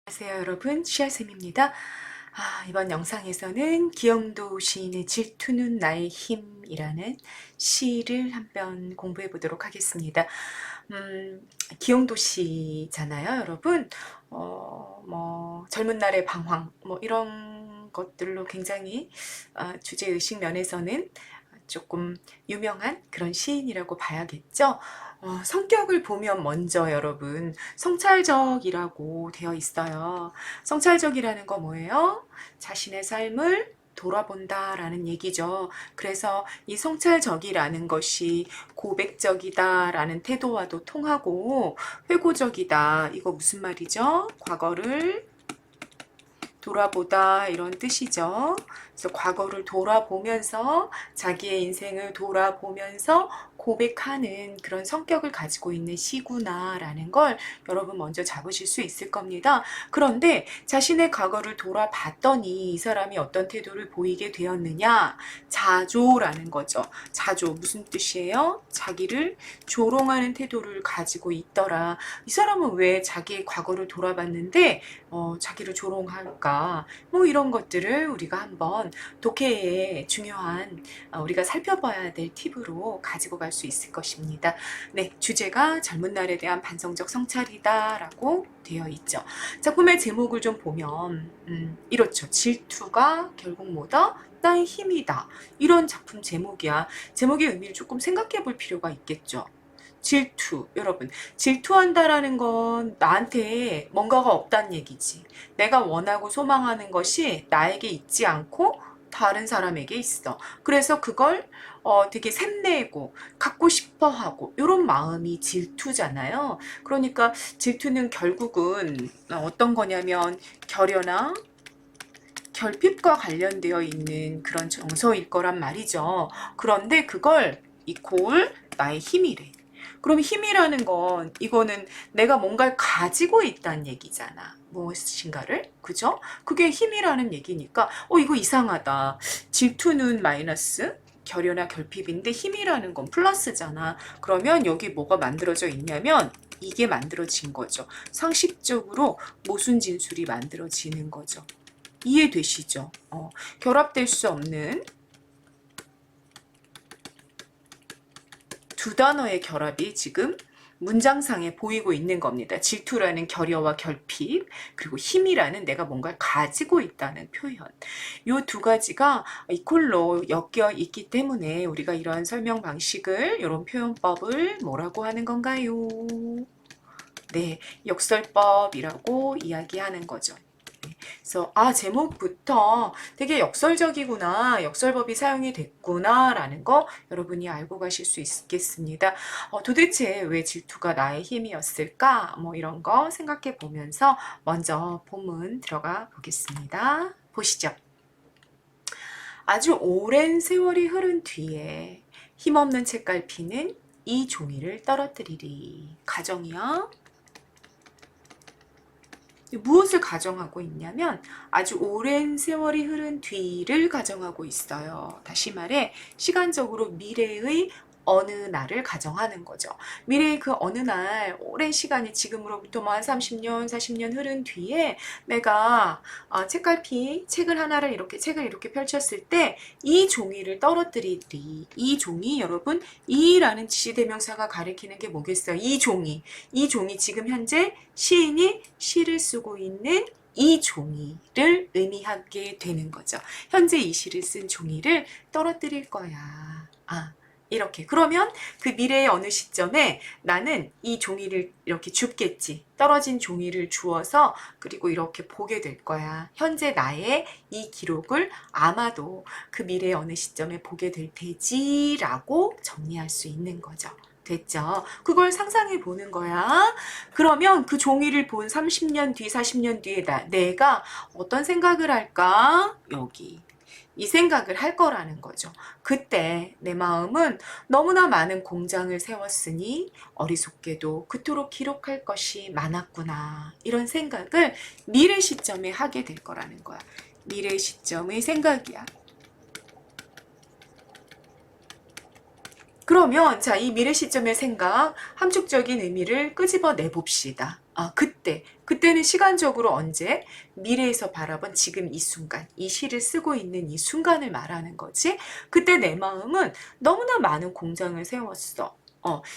안녕하세요 여러분, 시아쌤입니다. 이번 영상에서는 기영도 시인의 질투는 나의 힘이라는 시를 한번 공부해 보도록 하겠습니다. 기영도 시잖아요 여러분. 젊은 날의 방황 이런 것들로 굉장히 주제의식 면에서는 조금 유명한 그런 시인이라고 봐야겠죠. 성격을 보면 먼저 여러분 성찰적이라고 되어 있어요. 성찰적이라는 거 뭐예요? 자신의 삶을 돌아본다 라는 얘기죠. 그래서 이 성찰적이라는 것이 고백적이다 라는 태도와도 통하고, 회고적이다 이거 무슨 말이죠? 과거를 돌아보다 이런 뜻이죠. 그래서 과거를 돌아보면서 자기의 인생을 돌아보면서 고백하는 그런 성격을 가지고 있는 시구나라는 걸 여러분 먼저 잡으실 수 있을 겁니다. 그런데 자신의 과거를 돌아봤더니 이 사람이 어떤 태도를 보이게 되었느냐? 자조라는 거죠. 자조 무슨 뜻이에요? 자기를 조롱하는 태도를 가지고 있더라. 이 사람은 왜 자기의 과거를 돌아봤는데 자기를 조롱할까? 이런 것들을 우리가 한번 독해의 중요한 우리가 살펴봐야 될 팁으로 가지고 갈 수 있을 것입니다. 네, 주제가 젊은 날에 대한 반성적 성찰이다 라고 되어 있죠. 작품의 제목을 좀 보면 이렇죠. 질투가 결국 뭐다? 나의 힘이다. 이런 작품 제목이야. 제목의 의미를 조금 생각해 볼 필요가 있겠죠. 질투, 여러분 질투한다라는 건 나한테 뭔가가 없다는 얘기지. 내가 원하고 소망하는 것이 나에게 있지 않고 다른 사람에게 있어. 그래서 그걸 되게 샘내고 갖고 싶어 하고 이런 마음이 질투잖아요. 그러니까 질투는 결국은 어떤 거냐면 결여나 결핍과 관련되어 있는 그런 정서일 거란 말이죠. 그런데 그걸 이콜 나의 힘이래. 그럼 힘이라는 건 이거는 내가 뭔가를 가지고 있다는 얘기잖아. 무엇인가를. 그죠? 그게 힘이라는 얘기니까 이거 이상하다. 질투는 마이너스, 결여나 결핍인데 힘이라는 건 플러스잖아. 그러면 여기 뭐가 만들어져 있냐면 이게 만들어진 거죠. 상식적으로 모순 진술이 만들어지는 거죠. 이해되시죠? 결합될 수 없는 두 단어의 결합이 지금 문장상에 보이고 있는 겁니다. 질투라는 결여와 결핍, 그리고 힘이라는 내가 뭔가를 가지고 있다는 표현. 이 두 가지가 이퀄로 엮여 있기 때문에 우리가 이런 설명 방식을, 이런 표현법을 뭐라고 하는 건가요? 네, 역설법이라고 이야기하는 거죠. 그래서 제목부터 되게 역설적이구나, 역설법이 사용이 됐구나 라는 거 여러분이 알고 가실 수 있겠습니다. 도대체 왜 질투가 나의 힘이었을까? 이런 거 생각해 보면서 먼저 본문 들어가 보겠습니다. 보시죠. 아주 오랜 세월이 흐른 뒤에 힘없는 책갈피는 이 종이를 떨어뜨리리. 가정이요. 무엇을 가정하고 있냐면 아주 오랜 세월이 흐른 뒤를 가정하고 있어요. 다시 말해 시간적으로 미래의 어느 날을 가정하는 거죠. 미래의 그 어느 날, 오랜 시간이 지금으로부터 한 30년, 40년 흐른 뒤에 내가 책을 하나를 책을 이렇게 펼쳤을 때 이 종이를 떨어뜨리리. 이 종이 여러분, 이라는 지시대명사가 가리키는 게 뭐겠어요? 이 종이 지금 현재 시인이 시를 쓰고 있는 이 종이를 의미하게 되는 거죠. 현재 이 시를 쓴 종이를 떨어뜨릴 거야. 이렇게. 그러면 그 미래의 어느 시점에 나는 이 종이를 이렇게 줍겠지. 떨어진 종이를 주어서 그리고 이렇게 보게 될 거야. 현재 나의 이 기록을 아마도 그 미래의 어느 시점에 보게 될 테지라고 정리할 수 있는 거죠. 됐죠? 그걸 상상해 보는 거야. 그러면 그 종이를 본 30년 뒤, 40년 뒤에 내가 어떤 생각을 할까? 여기. 이 생각을 할 거라는 거죠. 그때 내 마음은 너무나 많은 공장을 세웠으니 어리석게도 그토록 기록할 것이 많았구나. 이런 생각을 미래 시점에 하게 될 거라는 거야. 미래 시점의 생각이야. 그러면 자, 이 미래 시점의 생각, 함축적인 의미를 끄집어내 봅시다. 그때는 시간적으로 언제? 미래에서 바라본 지금 이 순간, 이 시를 쓰고 있는 이 순간을 말하는 거지. 그때 내 마음은 너무나 많은 공장을 세웠어.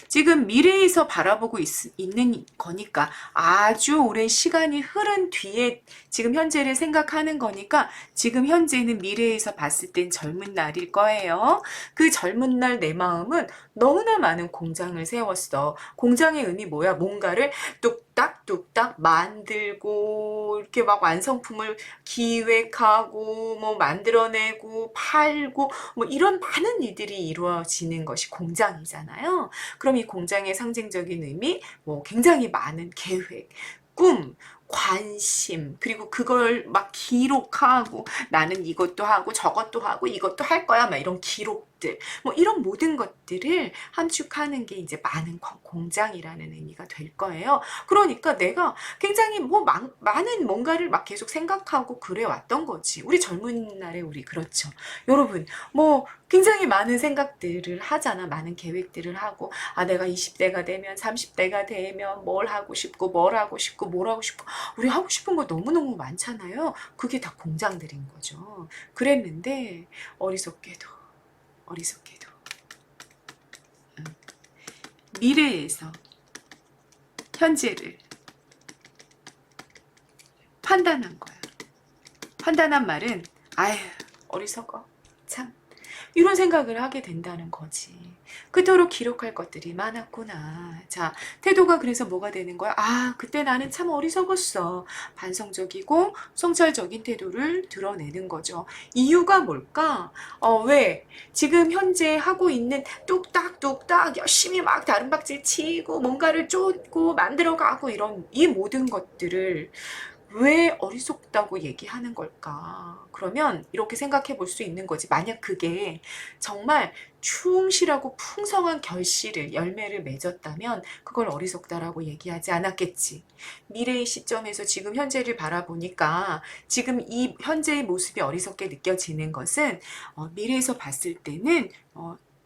지금 미래에서 바라보고 있는 거니까 아주 오랜 시간이 흐른 뒤에 지금 현재를 생각하는 거니까 지금 현재는 미래에서 봤을 땐 젊은 날일 거예요. 그 젊은 날 내 마음은 너무나 많은 공장을 세웠어. 공장의 의미 뭐야? 뭔가를 뚝딱뚝딱 만들고 이렇게 막 완성품을 기획하고 뭐 만들어내고 팔고 뭐 이런 많은 일들이 이루어지는 것이 공장이잖아요. 그럼 이 공장의 상징적인 의미, 뭐 굉장히 많은 계획, 꿈, 관심, 그리고 그걸 막 기록하고 나는 이것도 하고 저것도 하고 이것도 할 거야. 막 이런 기록들, 뭐 이런 모든 것들을 함축하는 게 이제 많은 공장이라는 의미가 될 거예요. 그러니까 내가 굉장히 뭐 많은 뭔가를 막 계속 생각하고 그래 왔던 거지. 우리 젊은 날에 우리 그렇죠. 여러분, 뭐 굉장히 많은 생각들을 하잖아. 많은 계획들을 하고, 아, 내가 20대가 되면, 30대가 되면 뭘 하고 싶고, 뭘 하고 싶고, 뭘 하고 싶고, 우리 하고 싶은 거 너무너무 많잖아요. 그게 다 공장들인 거죠. 그랬는데, 어리석게도, 어리석게도, 음, 미래에서 현재를 판단한 거야. 판단한 말은, 아휴, 어리석어. 참. 이런 생각을 하게 된다는 거지. 그토록 기록할 것들이 많았구나. 자, 태도가 그래서 뭐가 되는 거야? 아, 그때 나는 참 어리석었어. 반성적이고 성찰적인 태도를 드러내는 거죠. 이유가 뭘까? 왜? 지금 현재 하고 있는 뚝딱뚝딱 열심히 막 다른박질 치고 뭔가를 쫓고 만들어가고 이런 이 모든 것들을 왜 어리석다고 얘기하는 걸까? 그러면 이렇게 생각해 볼 수 있는 거지. 만약 그게 정말 충실하고 풍성한 결실을, 열매를 맺었다면 그걸 어리석다라고 얘기하지 않았겠지. 미래의 시점에서 지금 현재를 바라보니까 지금 이 현재의 모습이 어리석게 느껴지는 것은 미래에서 봤을 때는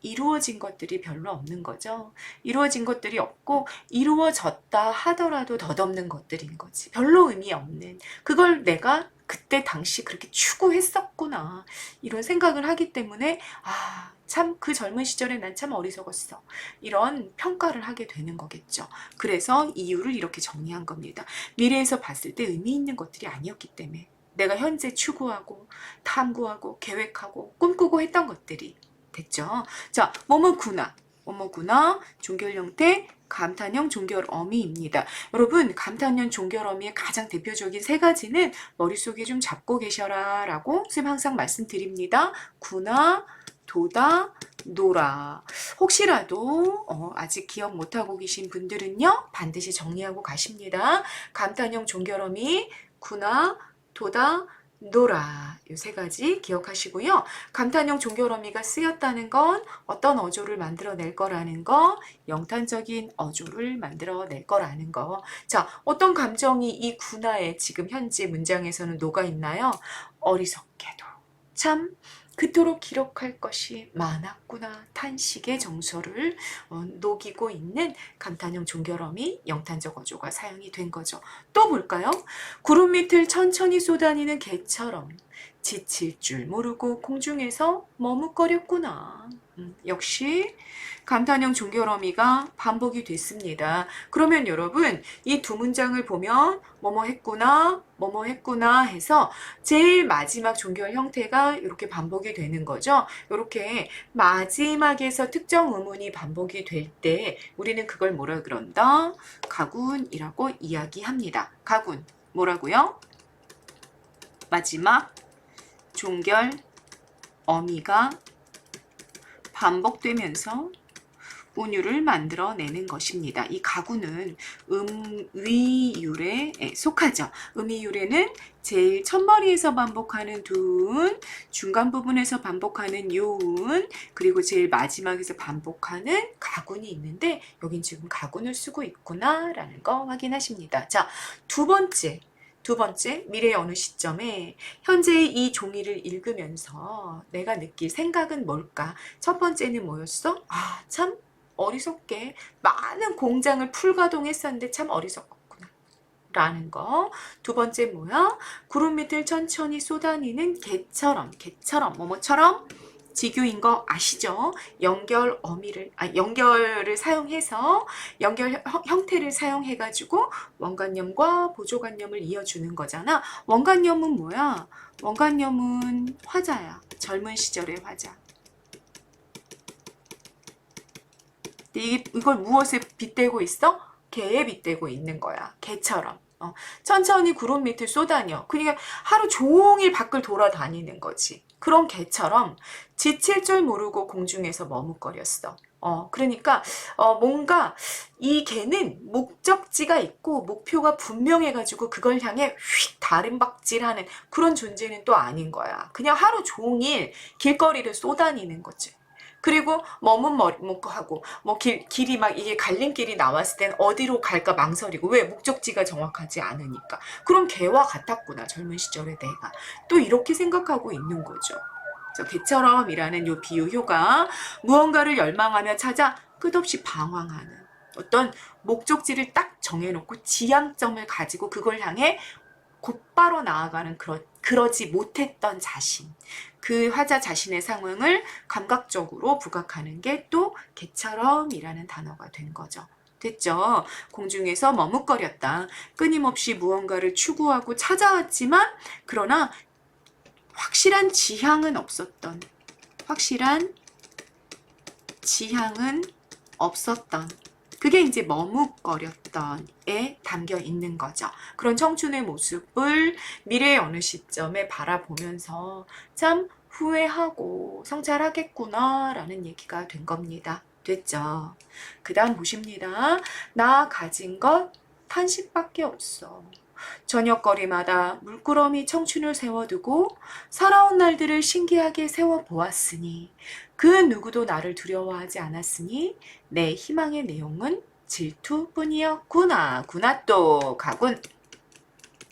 이루어진 것들이 별로 없는 거죠. 이루어진 것들이 없고 이루어졌다 하더라도 덧없는 것들인 거지. 별로 의미 없는. 그걸 내가 그때 당시 그렇게 추구했었구나. 이런 생각을 하기 때문에 아, 참 그 젊은 시절에 난 참 어리석었어. 이런 평가를 하게 되는 거겠죠. 그래서 이유를 이렇게 정리한 겁니다. 미래에서 봤을 때 의미 있는 것들이 아니었기 때문에 내가 현재 추구하고 탐구하고 계획하고 꿈꾸고 했던 것들이 됐죠. 자, 뭐뭐구나, 종결 형태, 감탄형 종결 어미입니다. 여러분, 감탄형 종결 어미의 가장 대표적인 세 가지는 머릿속에 좀 잡고 계셔라 라고 선생님 항상 말씀드립니다. 구나, 도다, 노라. 혹시라도 아직 기억 못하고 계신 분들은요, 반드시 정리하고 가십니다. 감탄형 종결 어미, 구나, 도다, 노라. 이 세 가지 기억하시고요. 감탄형 종결 어미가 쓰였다는 건 어떤 어조를 만들어낼 거라는 거, 영탄적인 어조를 만들어낼 거라는 거. 자, 어떤 감정이 이 군화에 지금 현재 문장에서는 녹아 있나요? 어리석게도. 참 그토록 기록할 것이 많았구나. 탄식의 정서를 녹이고 있는 감탄형 종결어미 영탄적 어조가 사용이 된 거죠. 또 볼까요? 구름 밑을 천천히 쏘다니는 개처럼 지칠 줄 모르고 공중에서 머뭇거렸구나. 역시 감탄형 종결어미가 반복이 됐습니다. 그러면 여러분 이 두 문장을 보면 뭐뭐 했구나 해서 제일 마지막 종결 형태가 이렇게 반복이 되는 거죠. 이렇게 마지막에서 특정 의문이 반복이 될 때 우리는 그걸 뭐라 그런다? 가군이라고 이야기합니다. 가군 뭐라고요? 마지막 종결 어미가 반복되면서 운율을 만들어내는 것입니다. 이 가구는 음위율에 속하죠. 음위율에는 제일 첫머리에서 반복하는 두운, 중간 부분에서 반복하는 요운, 그리고 제일 마지막에서 반복하는 가군이 있는데 여긴 지금 가군을 쓰고 있구나 라는 거 확인하십니다. 자, 두 번째 두 번째, 미래의 어느 시점에 현재의 이 종이를 읽으면서 내가 느낄 생각은 뭘까? 첫 번째는 뭐였어? 아, 참 어리석게 많은 공장을 풀가동했었는데 참 어리석었구나. 라는 거. 두 번째 뭐야? 구름 밑을 천천히 쏟아내는 개처럼, 뭐뭐처럼 지규인 거 아시죠? 연결을 사용해서, 연결 형태를 사용해가지고 원관념과 보조관념을 이어주는 거잖아. 원관념은 뭐야? 원관념은 화자야. 젊은 시절의 화자. 이걸 무엇에 빗대고 있어? 개에 빗대고 있는 거야. 개처럼. 천천히 구름 밑을 쏟아녀. 그러니까 하루 종일 밖을 돌아다니는 거지. 그런 개처럼 지칠 줄 모르고 공중에서 머뭇거렸어. 그러니까 뭔가 이 개는 목적지가 있고 목표가 분명해가지고 그걸 향해 휙 다림박질하는 그런 존재는 또 아닌 거야. 그냥 하루 종일 길거리를 쏘다니는 거지. 그리고 머문 하고 길이 막 이게 갈림길이 나왔을 땐 어디로 갈까 망설이고 왜 목적지가 정확하지 않으니까 그런 개와 같았구나 젊은 시절의 내가 또 이렇게 생각하고 있는 거죠. 저 개처럼이라는 요 비유효가 무언가를 열망하며 찾아 끝없이 방황하는 어떤 목적지를 딱 정해놓고 지향점을 가지고 그걸 향해 곧바로 나아가는 그러지 못했던 자신. 그 화자 자신의 상황을 감각적으로 부각하는 게 또 개처럼이라는 단어가 된 거죠. 됐죠? 공중에서 머뭇거렸다. 끊임없이 무언가를 추구하고 찾아왔지만 그러나 확실한 지향은 없었던 그게 이제 머뭇거렸던에 담겨 있는 거죠. 그런 청춘의 모습을 미래의 어느 시점에 바라보면서 참 후회하고 성찰하겠구나 라는 얘기가 된 겁니다. 됐죠? 그 다음 보십니다. 나 가진 것 탄식밖에 없어. 저녁거리마다 물끄러미 청춘을 세워두고 살아온 날들을 신기하게 세워보았으니 그 누구도 나를 두려워하지 않았으니 내 희망의 내용은 질투뿐이었구나. 구나 또 가군.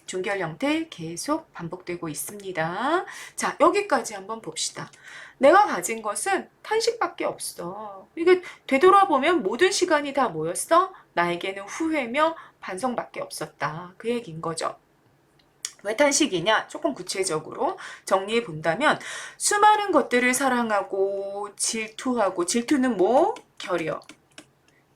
종결 형태 계속 반복되고 있습니다. 자, 여기까지 한번 봅시다. 내가 가진 것은 탄식밖에 없어. 이게 되돌아보면 모든 시간이 다 뭐였어? 나에게는 후회며 반성밖에 없었다. 그 얘기인 거죠. 왜 탄식이냐? 조금 구체적으로 정리해 본다면 수많은 것들을 사랑하고 질투하고 질투는 뭐?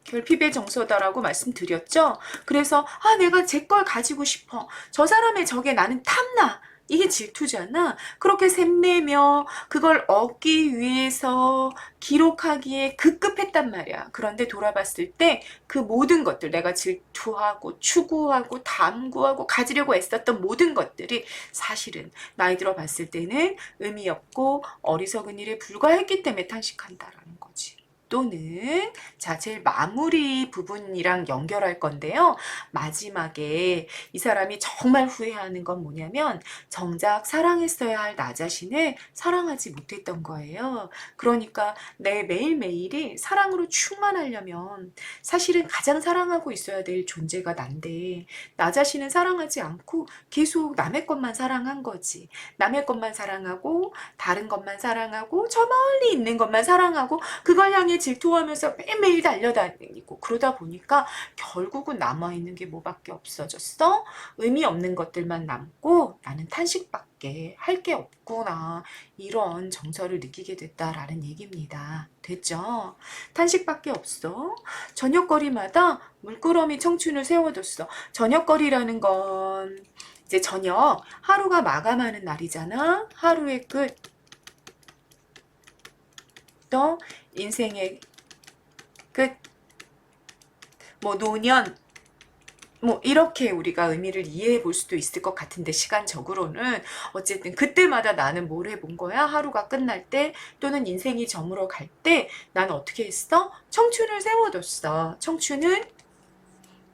결핍의 정서다라고 말씀드렸죠. 그래서 내가 제 걸 가지고 싶어. 저 사람의 적에 나는 탐나. 이게 질투잖아. 그렇게 샘내며 그걸 얻기 위해서 기록하기에 급급했단 말이야. 그런데 돌아봤을 때 그 모든 것들 내가 질투하고 추구하고 탐구하고 가지려고 애썼던 모든 것들이 사실은 나이 들어 봤을 때는 의미 없고 어리석은 일에 불과했기 때문에 탄식한다라는 거지. 또는 자 제일 마무리 부분이랑 연결할 건데요. 마지막에 이 사람이 정말 후회하는 건 뭐냐면 정작 사랑했어야 할 나 자신을 사랑하지 못했던 거예요. 그러니까 내 매일매일이 사랑으로 충만하려면 사실은 가장 사랑하고 있어야 될 존재가 난데 나 자신은 사랑하지 않고 계속 남의 것만 사랑한 거지. 남의 것만 사랑하고 다른 것만 사랑하고 저 멀리 있는 것만 사랑하고 그걸 향해 질투하면서 매일매일 달려다니고 그러다 보니까 결국은 남아있는 게 뭐밖에 없어졌어? 의미 없는 것들만 남고 나는 탄식밖에 할 게 없구나 이런 정서를 느끼게 됐다라는 얘기입니다. 됐죠? 탄식밖에 없어. 저녁거리마다 물끄러미 청춘을 세워뒀어. 저녁거리라는 건 이제 저녁 하루가 마감하는 날이잖아. 하루의 끝. 또 인생의 끝, 노년, 이렇게 우리가 의미를 이해해 볼 수도 있을 것 같은데 시간적으로는 어쨌든 그때마다 나는 뭘 해본 거야? 하루가 끝날 때 또는 인생이 저물어 갈 때 나는 어떻게 했어? 청춘을 세워뒀어. 청춘은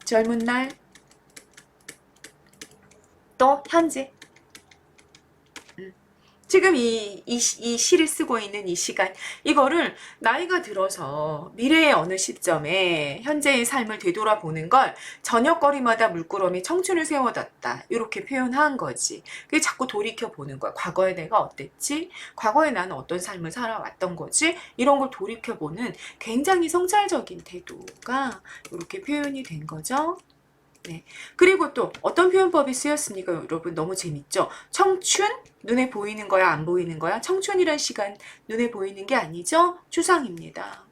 젊은 날, 또 현재. 지금 이 시를 쓰고 있는 이 시간, 이거를 나이가 들어서 미래의 어느 시점에 현재의 삶을 되돌아보는 걸 저녁거리마다 물끄러미 청춘을 세워뒀다, 이렇게 표현한 거지. 그게 자꾸 돌이켜보는 거야. 과거에 내가 어땠지? 과거에 나는 어떤 삶을 살아왔던 거지? 이런 걸 돌이켜보는 굉장히 성찰적인 태도가 이렇게 표현이 된 거죠. 네. 그리고 또 어떤 표현법이 쓰였습니까? 여러분 너무 재밌죠? 청춘? 눈에 보이는 거야, 안 보이는 거야? 청춘이란 시간 눈에 보이는 게 아니죠? 추상입니다.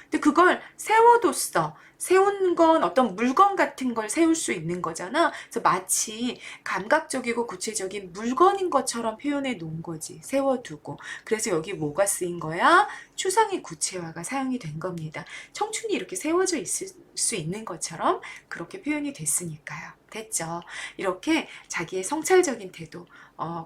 근데 그걸 세워뒀어. 세운 건 어떤 물건 같은 걸 세울 수 있는 거잖아. 그래서 마치 감각적이고 구체적인 물건인 것처럼 표현해 놓은 거지. 세워두고. 그래서 여기 뭐가 쓰인 거야? 추상의 구체화가 사용이 된 겁니다. 청춘이 이렇게 세워져 있을 수 있는 것처럼 그렇게 표현이 됐으니까요. 됐죠. 이렇게 자기의 성찰적인 태도,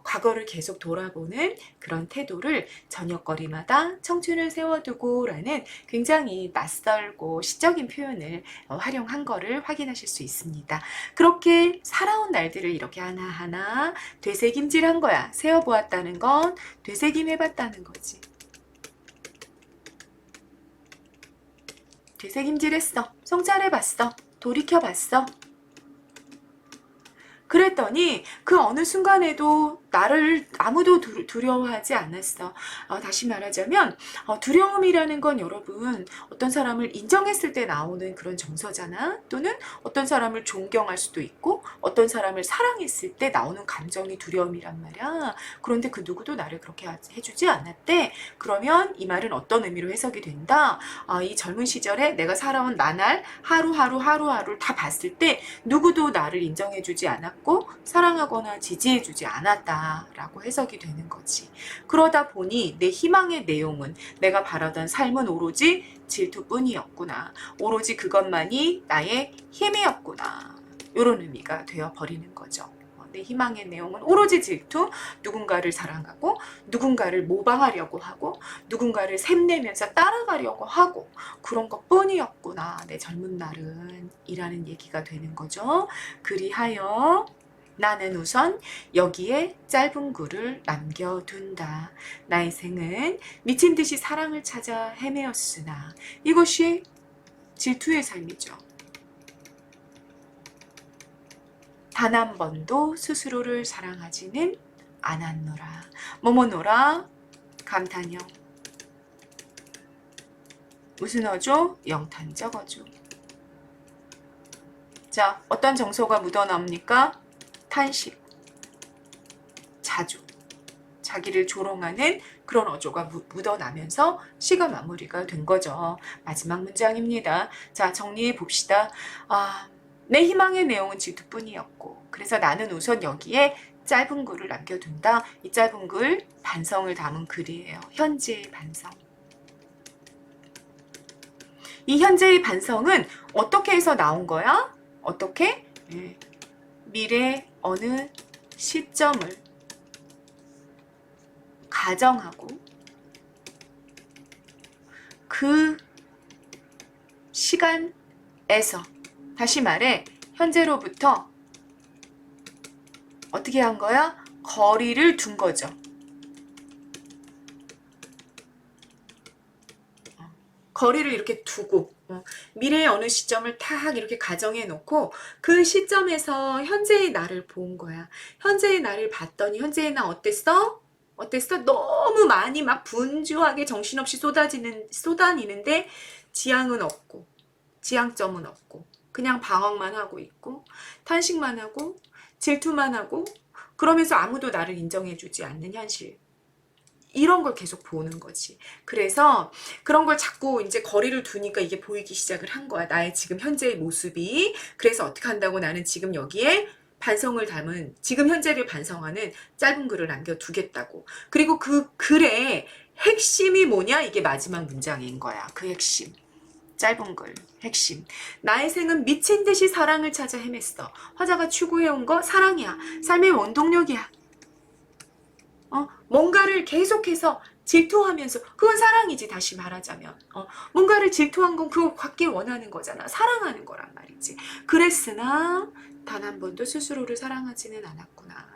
과거를 계속 돌아보는 그런 태도를 저녁거리마다 청춘을 세워두고 라는 굉장히 낯설고 시적인 표현을 활용한 거를 확인하실 수 있습니다. 그렇게 살아온 날들을 이렇게 하나하나 되새김질한 거야. 세워보았다는 건 되새김해봤다는 거지. 되새김질했어. 성찰해봤어. 돌이켜봤어. 그랬더니 그 어느 순간에도 나를 아무도 두려워하지 않았어. 다시 말하자면 두려움이라는 건 여러분 어떤 사람을 인정했을 때 나오는 그런 정서잖아. 또는 어떤 사람을 존경할 수도 있고 어떤 사람을 사랑했을 때 나오는 감정이 두려움이란 말이야. 그런데 그 누구도 나를 그렇게 해주지 않았대. 그러면 이 말은 어떤 의미로 해석이 된다? 이 젊은 시절에 내가 살아온 나날 하루하루를 다 봤을 때 누구도 나를 인정해주지 않았고 사랑하거나 지지해주지 않았다라고 해석이 되는 거지. 그러다 보니 내 희망의 내용은, 내가 바라던 삶은 오로지 질투뿐이었구나. 오로지 그것만이 나의 힘이었구나. 이런 의미가 되어버리는 거죠. 내 희망의 내용은 오로지 질투, 누군가를 사랑하고 누군가를 모방하려고 하고 누군가를 샘내면서 따라가려고 하고 그런 것뿐이었구나, 내 젊은 날은, 이라는 얘기가 되는 거죠. 그리하여 나는 우선 여기에 짧은 글을 남겨둔다. 나의 생은 미친 듯이 사랑을 찾아 헤매었으나 이것이 질투의 삶이죠. 단 한 번도 스스로를 사랑하지는 않았노라. 뭐뭐노라? 감탄형. 무슨 어조? 영탄적 어조. 자, 어떤 정서가 묻어나옵니까? 탄식, 자조, 자기를 조롱하는 그런 어조가 묻어나면서 시가 마무리가 된 거죠. 마지막 문장입니다. 자, 정리해 봅시다. 내 희망의 내용은 질투뿐이었고, 그래서 나는 우선 여기에 짧은 글을 남겨둔다. 이 짧은 글, 반성을 담은 글이에요. 현재의 반성. 이 현재의 반성은 어떻게 해서 나온 거야? 어떻게? 미래 어느 시점을 가정하고 그 시간에서, 다시 말해 현재로부터 어떻게 한 거야? 거리를 둔 거죠. 거리를 이렇게 두고 미래의 어느 시점을 탁 이렇게 가정해 놓고 그 시점에서 현재의 나를 본 거야. 현재의 나를 봤더니 현재의 나 어땠어? 어땠어? 너무 많이 막 분주하게 정신없이 쏟아니는데 지향은 없고 지향점은 없고 그냥 방황만 하고 있고 탄식만 하고 질투만 하고 그러면서 아무도 나를 인정해주지 않는 현실. 이런 걸 계속 보는 거지. 그래서 그런 걸 자꾸 이제 거리를 두니까 이게 보이기 시작을 한 거야. 나의 지금 현재의 모습이. 그래서 어떻게 한다고, 나는 지금 여기에 반성을 담은, 지금 현재를 반성하는 짧은 글을 남겨두겠다고. 그리고 그 글의 핵심이 뭐냐? 이게 마지막 문장인 거야. 그 핵심. 짧은 글 핵심. 나의 생은 미친 듯이 사랑을 찾아 헤맸어. 화자가 추구해온 거 사랑이야. 삶의 원동력이야. 뭔가를 계속해서 질투하면서, 그건 사랑이지. 다시 말하자면 뭔가를 질투한 건 그거 갖길 원하는 거잖아. 사랑하는 거란 말이지. 그랬으나 단 한 번도 스스로를 사랑하지는 않았구나.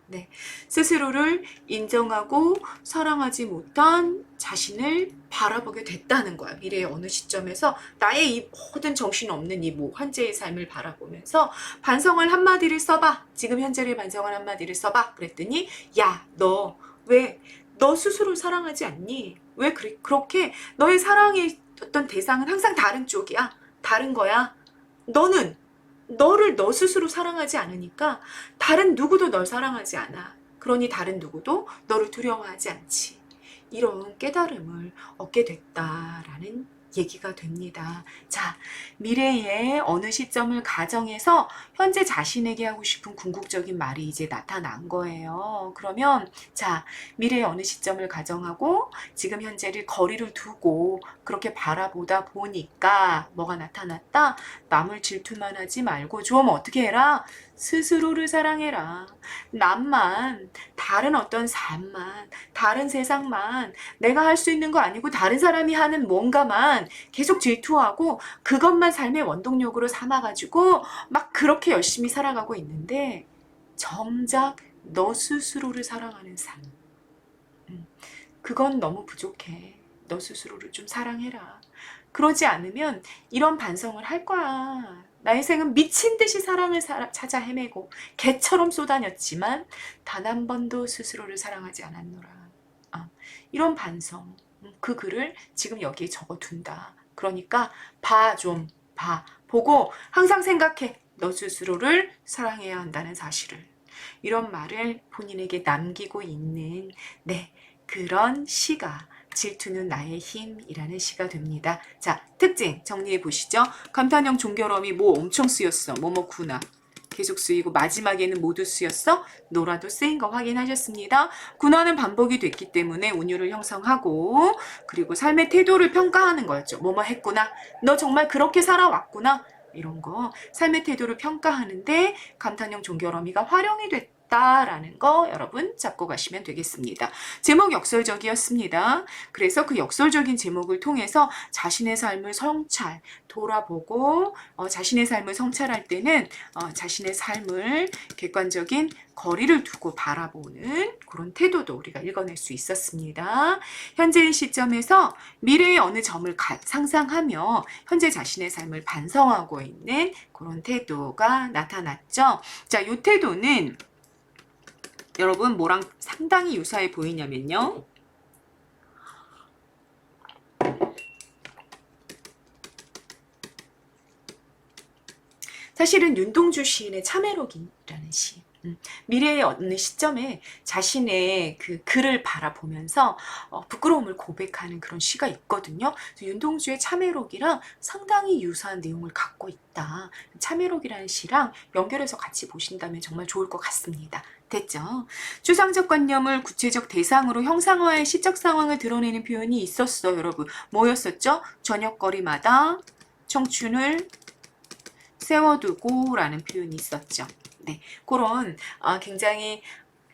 네, 스스로를 인정하고 사랑하지 못한 자신을 바라보게 됐다는 거야. 미래의 어느 시점에서 나의 이 모든 정신없는 이 현재의 삶을 바라보면서 반성을 한마디를 써봐. 지금 현재를 반성을 한마디를 써봐. 그랬더니 야, 너 왜 너 스스로 사랑하지 않니? 왜 그렇게 너의 사랑의 어떤 대상은 항상 다른 쪽이야. 다른 거야. 너는 너를 너 스스로 사랑하지 않으니까 다른 누구도 널 사랑하지 않아. 그러니 다른 누구도 너를 두려워하지 않지. 이런 깨달음을 얻게 됐다라는 얘기가 됩니다. 자, 미래의 어느 시점을 가정해서 현재 자신에게 하고 싶은 궁극적인 말이 이제 나타난 거예요. 그러면 자, 미래의 어느 시점을 가정하고 지금 현재를 거리를 두고 그렇게 바라보다 보니까 뭐가 나타났다? 남을 질투만 하지 말고 좀 어떻게 해라? 스스로를 사랑해라. 남만, 다른 어떤 삶만, 다른 세상만 내가 할 수 있는 거 아니고 다른 사람이 하는 뭔가만 계속 질투하고 그것만 삶의 원동력으로 삼아가지고 막 그렇게 열심히 살아가고 있는데 정작 너 스스로를 사랑하는 삶. 그건 너무 부족해. 너 스스로를 좀 사랑해라. 그러지 않으면 이런 반성을 할 거야. 나의 생은 미친 듯이 사랑을 찾아 헤매고 개처럼 쏟아녔지만 단 한 번도 스스로를 사랑하지 않았노라. 이런 반성, 그 글을 지금 여기에 적어둔다. 그러니까 좀 봐. 보고 항상 생각해. 너 스스로를 사랑해야 한다는 사실을. 이런 말을 본인에게 남기고 있는 그런 시가 질투는 나의 힘이라는 시가 됩니다. 자, 특징 정리해 보시죠. 감탄형 종결어미 엄청 쓰였어. 뭐뭐구나. 계속 쓰이고 마지막에는 모두 쓰였어. 노라도 쓰인 거 확인하셨습니다. 군어는 반복이 됐기 때문에 운율을 형성하고 그리고 삶의 태도를 평가하는 거였죠. 뭐뭐 했구나. 너 정말 그렇게 살아왔구나. 이런 거 삶의 태도를 평가하는데 감탄형 종결어미가 활용이 됐다라는 거 여러분 잡고 가시면 되겠습니다. 제목 역설적이었습니다. 그래서 그 역설적인 제목을 통해서 자신의 삶을 성찰, 돌아보고 자신의 삶을 성찰할 때는 자신의 삶을 객관적인 거리를 두고 바라보는 그런 태도도 우리가 읽어낼 수 있었습니다. 현재의 시점에서 미래의 어느 점을 상상하며 현재 자신의 삶을 반성하고 있는 그런 태도가 나타났죠. 자, 이 태도는 여러분 뭐랑 상당히 유사해 보이냐면요. 사실은 윤동주 시인의 참회록이라는 시. 미래의 어느 시점에 자신의 그 글을 바라보면서 부끄러움을 고백하는 그런 시가 있거든요. 윤동주의 참회록이랑 상당히 유사한 내용을 갖고 있다. 참회록이라는 시랑 연결해서 같이 보신다면 정말 좋을 것 같습니다. 됐죠? 추상적 관념을 구체적 대상으로 형상화해 시적 상황을 드러내는 표현이 있었어, 여러분. 뭐였었죠? 저녁거리마다 청춘을 세워두고 라는 표현이 있었죠. 네, 그런 굉장히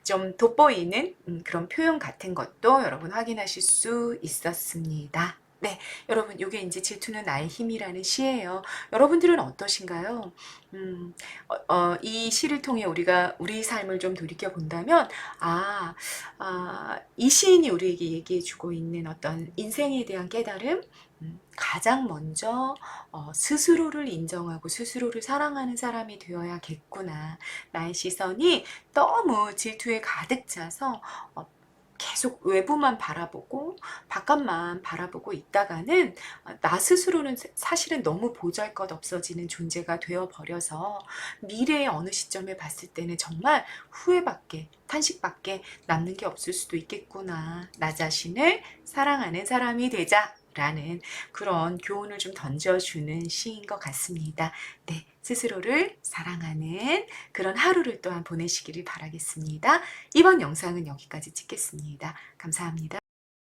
좀 돋보이는 그런 표현 같은 것도 여러분 확인하실 수 있었습니다. 네, 여러분 이게 이제 질투는 나의 힘이라는 시예요. 여러분들은 어떠신가요? 이 시를 통해 우리가 우리 삶을 좀 돌이켜 본다면 이 시인이 우리에게 얘기해주고 있는 어떤 인생에 대한 깨달음, 가장 먼저 스스로를 인정하고 스스로를 사랑하는 사람이 되어야겠구나. 나의 시선이 너무 질투에 가득 차서 계속 외부만 바라보고 바깥만 바라보고 있다가는 나 스스로는 사실은 너무 보잘것없어지는 존재가 되어버려서 미래의 어느 시점에 봤을 때는 정말 후회밖에 탄식밖에 남는 게 없을 수도 있겠구나. 나 자신을 사랑하는 사람이 되자. 라는 그런 교훈을 좀 던져주는 시인 것 같습니다. 네, 스스로를 사랑하는 그런 하루를 또한 보내시기를 바라겠습니다. 이번 영상은 여기까지 찍겠습니다. 감사합니다.